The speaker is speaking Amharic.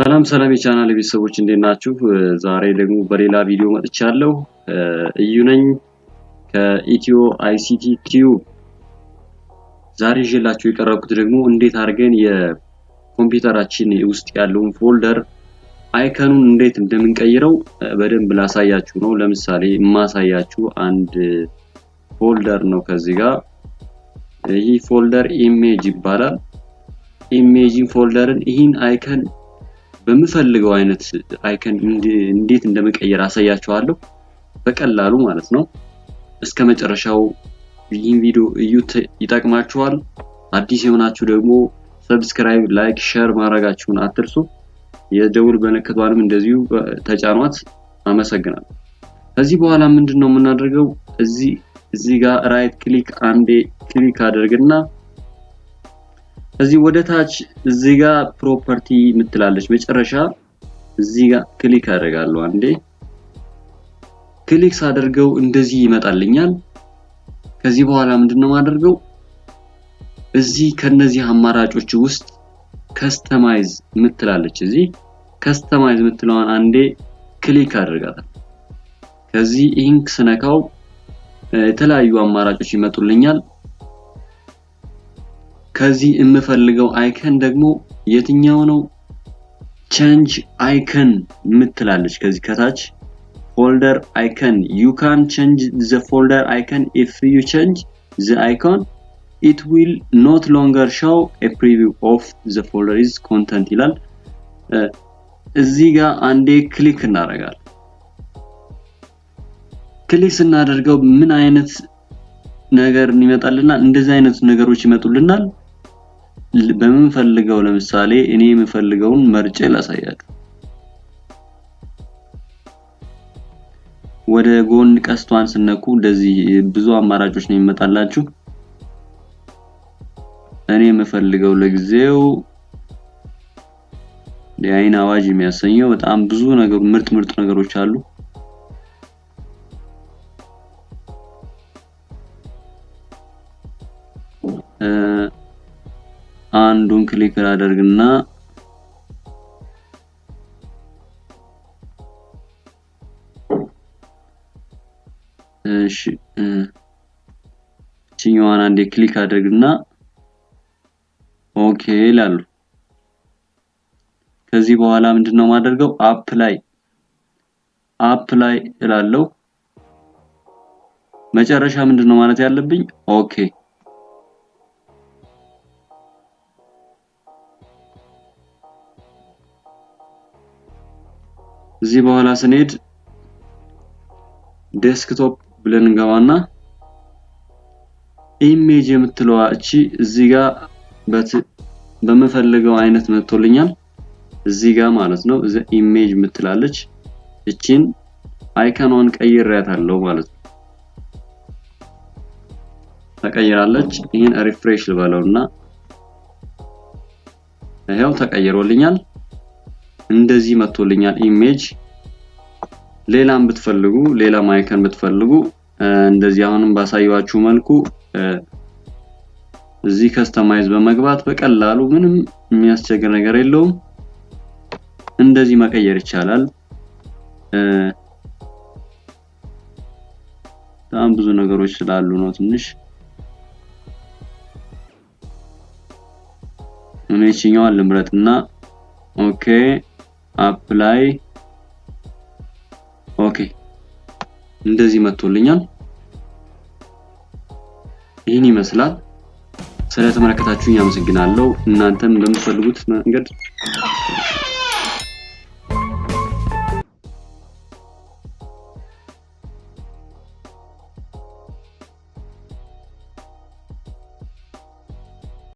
ሰላም የቻናል ቤተሰቦች እንዴት ናችሁ? ዛሬ ደግሞ በሌላ ቪዲዮ መጥቻለሁ። እዩ ነኝ ከኢትዮ አይሲቲ ቲዩብ። ዛሬ ይዤላችሁ የቀረብኩት ደግሞ እንዴት አድርገን የኮምፒውተራችን ውስጥ ያለውን ፎልደር አይከኑን እንዴት እንደምንቀይረው በደንብ ላሳያችሁ ነው። ለምሳሌ ማሳያችሁ አንድ ፎልደር ነው። ከዚህ ጋር ይህ ፎልደር ኢሜጅ ይባላል። ኢሜጂን ፎልደርን ይህን አይከን በመፈልገው አይነት አይከን እንዴት እንደመቀየር አሳያችኋለሁ በቀላሉ ማለት ነው። እስከመጨረሻው ይህን ቪዲዮ እዩት፣ ይጠቅማችኋል። አዲስ የሆናችሁ ደግሞ ሰብስክራይብ፣ ላይክ፣ ሼር ማድረጋችሁን አትርሱ። የደውል ምልክቷንም እንደዚሁ ተጫኗት። አመሰግናለሁ። ከዚህ በኋላ ምንድነው የምናደርገው? እዚህ ጋር ራይት ክሊክ አንዴ ክሊክ አድርግና እዚህ ወደ ታች እዚህ ጋር ፕሮፐርቲ ምትላለች መጨረሻ እዚህ ጋር ክሊክ አደርጋለሁ። አንዴ ክሊክ ሳደርገው እንደዚህ ይመጣልኛል። ከዚህ በኋላ ምንድነው ማደርገው? እዚህ ከነዚህ አማራጮች ውስጥ ከስተማይዝ ምትላለች እዚህ ከስተማይዝ ምትለዋን አንዴ ክሊክ አድርጋታለሁ። ከዚህ ኢንክ ስነካው የተለያዩ አማራጮች ይመጡልኛል። ከዚህ የምፈልገው አይከን ደግሞ የትኛው ነው? chenge icon ምትላለች ከዚህ ከታች folder icon. You can change the folder icon. If you change the icon it will not longer show a preview of the folder's content ይላል። እዚህ ጋር አንዴ ክሊክ እናደርጋለን። ክሊክ ስናደርገው ምን አይነት ነገር ይመጣልናል? እንደዚህ አይነት ነገሮች ይመጡልናል። በመንፈልገው ለምሳሌ እኔ የምፈልገውን መርጬ ላሳያችሁ። ወደ ጎን ቀስቷን ስነኩ እንደዚህ ብዙ አማራጮች ነው የሚመጣላችሁ። እኔ የምፈልገው ለጊዜው የአይን አዋጅ የሚያሰኘው በጣም ብዙ ነገር ምርጥ ነገሮች አሉ። አንዱን ክሊክ አድርግና እሺ ቺኛዋን አንዴ ክሊክ አድርግና ኦኬ ይላል። ከዚህ በኋላ ምንድነው ማደርገው? አፕላይ እላለሁ። መጨረሻ ምንድነው ማለት ያለብኝ? ኦኬ። እዚህ በኋላ ስንሄድ ዴስክቶፕ ብለን እንገባና ኢሜጅ የምትለዋ እቺ እዚህ ጋር በመፈልገው አይነት መጥቶልኛል። እዚህ ጋር ማለት ነው እዚህ ኢሜጅ የምትላለች እቺን አይከኗን ቀይሬያታለሁ ማለት ነው። ተቀይራለች። ይሄን ሪፍሬሽ ልበለውና ይሄው ተቀይሮልኛል። እንደዚህ መጥቶልኛል ኢሜጅ። ሌላም ብትፈልጉ ሌላም አይከን ብትፈልጉ እንደዚህ አሁንም ባሳያችሁ መልኩ እዚህ ከስተማይዝ በመግባት በቀላሉ ምንም የሚያስቸግር ነገር የለውም እንደዚህ መቀየር ይቻላል። በጣም ብዙ ነገሮች ስላሉ ነው ትንሽ እኔችኛዋን ልምረጥና ኦኬ አፕላይ ኦኬ እንደዚህ መጥቶልኛል። ይህን ይመስላል። ስለተመለከታችሁኝ አመሰግናለሁ። እናንተም በምትፈልጉት መንገድ